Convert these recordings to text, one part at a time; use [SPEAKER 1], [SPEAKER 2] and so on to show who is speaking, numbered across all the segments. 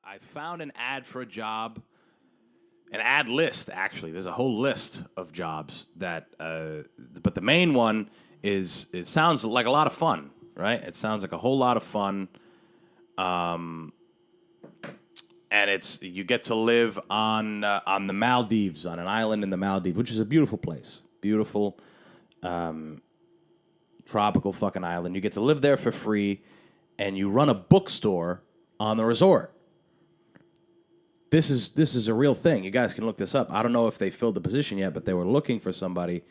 [SPEAKER 1] I found an ad for a job, an ad list actually. There's a whole list of jobs that, but the main one is it sounds like a lot of fun, right? It sounds like a whole lot of fun, and it's you get to live on the Maldives, on an island in the Maldives, which is a beautiful place, beautiful, tropical fucking island. You get to live there for free, and you run a bookstore on the resort. This is a real thing. You guys can look this up. I don't know if they filled the position yet, but they were looking for somebody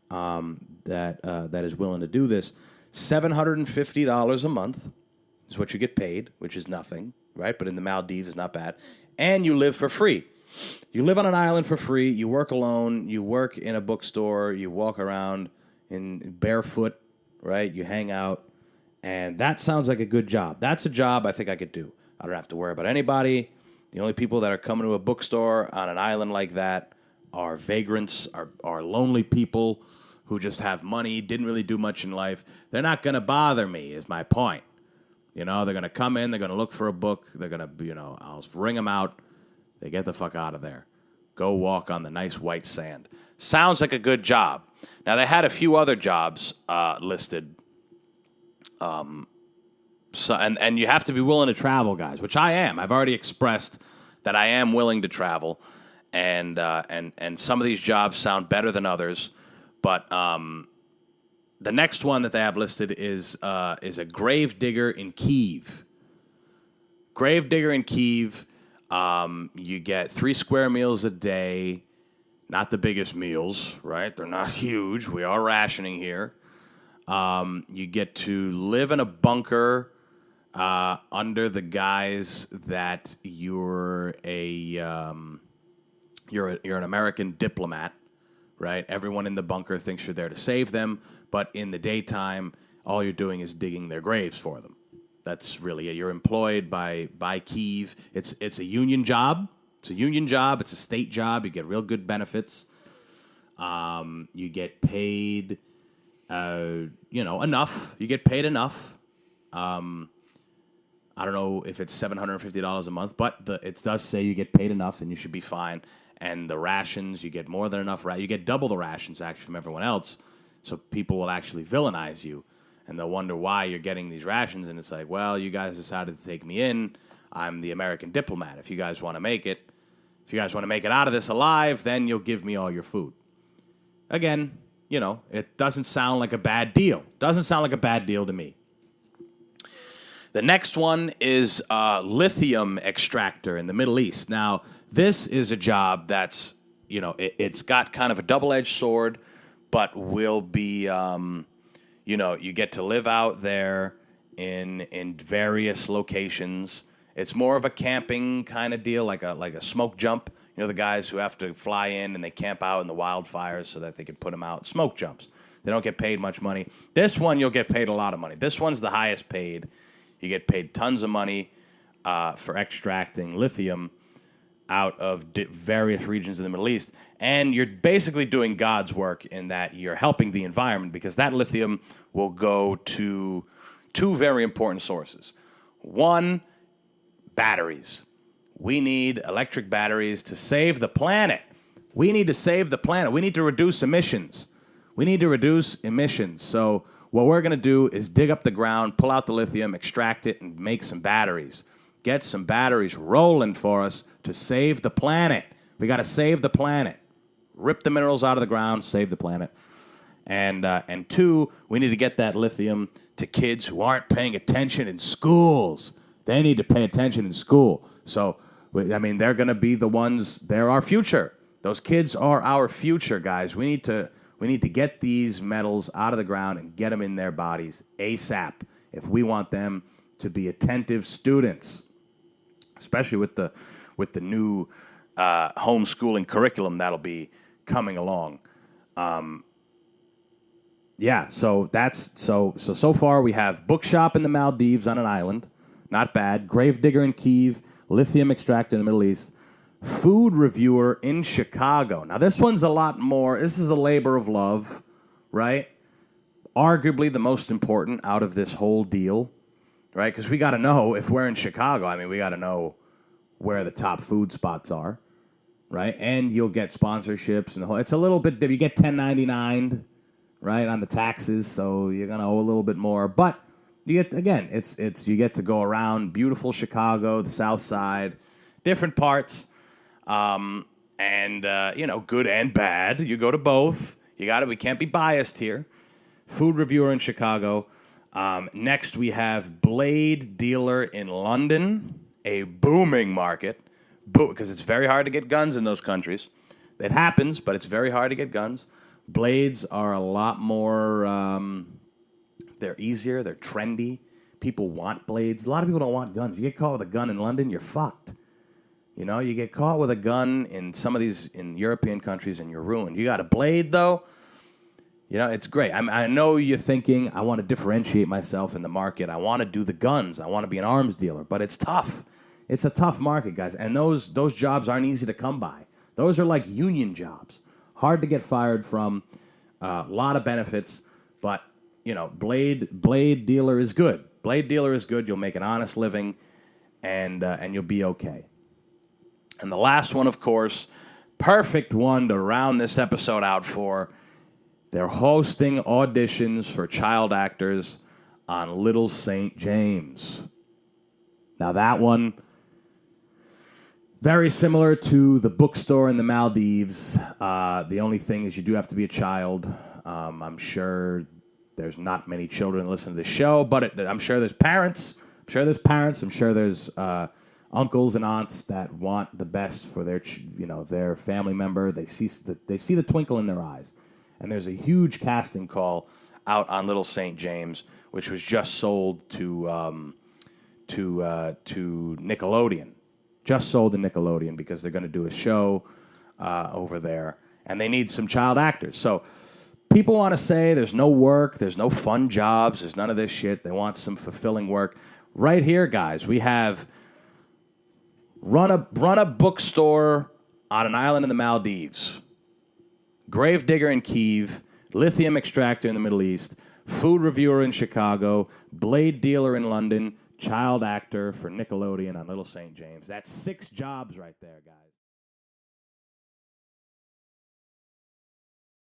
[SPEAKER 1] that is willing to do this. $750 a month is what you get paid, which is nothing, right? But in the Maldives, it's not bad. And you live for free. You live on an island for free. You work alone. You work in a bookstore. You walk around in barefoot, right? You hang out. And that sounds like a good job. That's a job I think I could do. I don't have to worry about anybody. The only people that are coming to a bookstore on an island like that are vagrants, are lonely people who just have money, didn't really do much in life. They're not going to bother me, is my point. You know, they're going to come in, they're going to look for a book, they're going to, I'll ring them out, they get the fuck out of there. Go walk on the nice white sand. Sounds like a good job. Now, they had a few other jobs listed. So, and you have to be willing to travel, guys, which I am. I've already expressed that I am willing to travel, and some of these jobs sound better than others. But the next one that they have listed is a grave digger in Kyiv. Grave digger in Kyiv. You get 3 square meals a day. Not the biggest meals, right? They're not huge. We are rationing here. You get to live in a bunker under the guise that you're an American diplomat, right? Everyone in the bunker thinks you're there to save them, but in the daytime, all you're doing is digging their graves for them. That's really it. You're employed by Kyiv. It's a union job. It's a union job. It's a state job. You get real good benefits. You get paid, enough. You get paid enough. I don't know if it's $750 a month, but it does say you get paid enough and you should be fine. And the rations, you get more than enough. You get double the rations, actually, from everyone else. So people will actually villainize you. And they'll wonder why you're getting these rations. And it's like, well, you guys decided to take me in. I'm the American diplomat. If you guys want to make it out of this alive, then you'll give me all your food. Again, it doesn't sound like a bad deal. Doesn't sound like a bad deal to me. The next one is lithium extractor in the Middle East. Now, this is a job that's, it's got kind of a double-edged sword, but will be, you get to live out there in various locations. It's more of a camping kind of deal, like a smoke jump. The guys who have to fly in and they camp out in the wildfires so that they can put them out. Smoke jumps. They don't get paid much money. This one, you'll get paid a lot of money. This one's the highest paid. You get paid tons of money for extracting lithium out of various regions of the Middle East. And you're basically doing God's work in that you're helping the environment because that lithium will go to 2 very important sources. One, batteries. We need electric batteries to save the planet. We need to save the planet. We need to reduce emissions. So what we're going to do is dig up the ground, pull out the lithium, extract it, and make some batteries. Get some batteries rolling for us to save the planet. We got to save the planet. Rip the minerals out of the ground, save the planet. And 2, we need to get that lithium to kids who aren't paying attention in schools. They need to pay attention in school. So, they're going to be the ones, they're our future. Those kids are our future, guys. We need to get these metals out of the ground and get them in their bodies ASAP if we want them to be attentive students, especially with the new homeschooling curriculum that'll be coming along. So far we have bookshop in the Maldives on an island, not bad. Gravedigger in Kyiv, lithium extractor in the Middle East. Food reviewer in Chicago. Now, this one's a lot more. This is a labor of love, right? Arguably the most important out of this whole deal, right? Because we got to know if we're in Chicago. We got to know where the top food spots are, right? And you'll get sponsorships and the whole. It's a little bit. You get 1099, right, on the taxes, so you're gonna owe a little bit more. But you get again, it's you get to go around beautiful Chicago, the South Side, different parts, and good and bad. You go to both. We can't be biased here. Food reviewer in Chicago. Next, we have Blade dealer in London, a booming market, because it's very hard to get guns in those countries. It happens, but it's very hard to get guns. Blades are a lot more, they're easier, they're trendy. People want blades. A lot of people don't want guns. You get caught with a gun in London, you're fucked. You get caught with a gun in some of these in European countries and you're ruined. You got a blade, though. It's great. I know you're thinking, I want to differentiate myself in the market. I want to do the guns. I want to be an arms dealer. But it's tough. It's a tough market, guys. And those jobs aren't easy to come by. Those are like union jobs. Hard to get fired from. A lot of benefits. But, blade dealer is good. Blade dealer is good. You'll make an honest living. And you'll be okay. And the last one, of course, perfect one to round this episode out for. They're hosting auditions for child actors on Little St. James. Now that one, very similar to the bookstore in the Maldives. The only thing is you do have to be a child. I'm sure there's not many children listening to the show, but I'm sure there's parents. I'm sure there's uncles and aunts that want the best for their family member. They see the twinkle in their eyes. And there's a huge casting call out on Little St. James, which was just sold to Nickelodeon. Just sold to Nickelodeon because they're going to do a show over there, and they need some child actors. So people want to say there's no work, there's no fun jobs, there's none of this shit. They want some fulfilling work. Right here, guys, we have run a bookstore on an island in the Maldives. Gravedigger in Kyiv, lithium extractor in the Middle East, food reviewer in Chicago, blade dealer in London, child actor for Nickelodeon on Little St. James. That's 6 jobs right there, guys.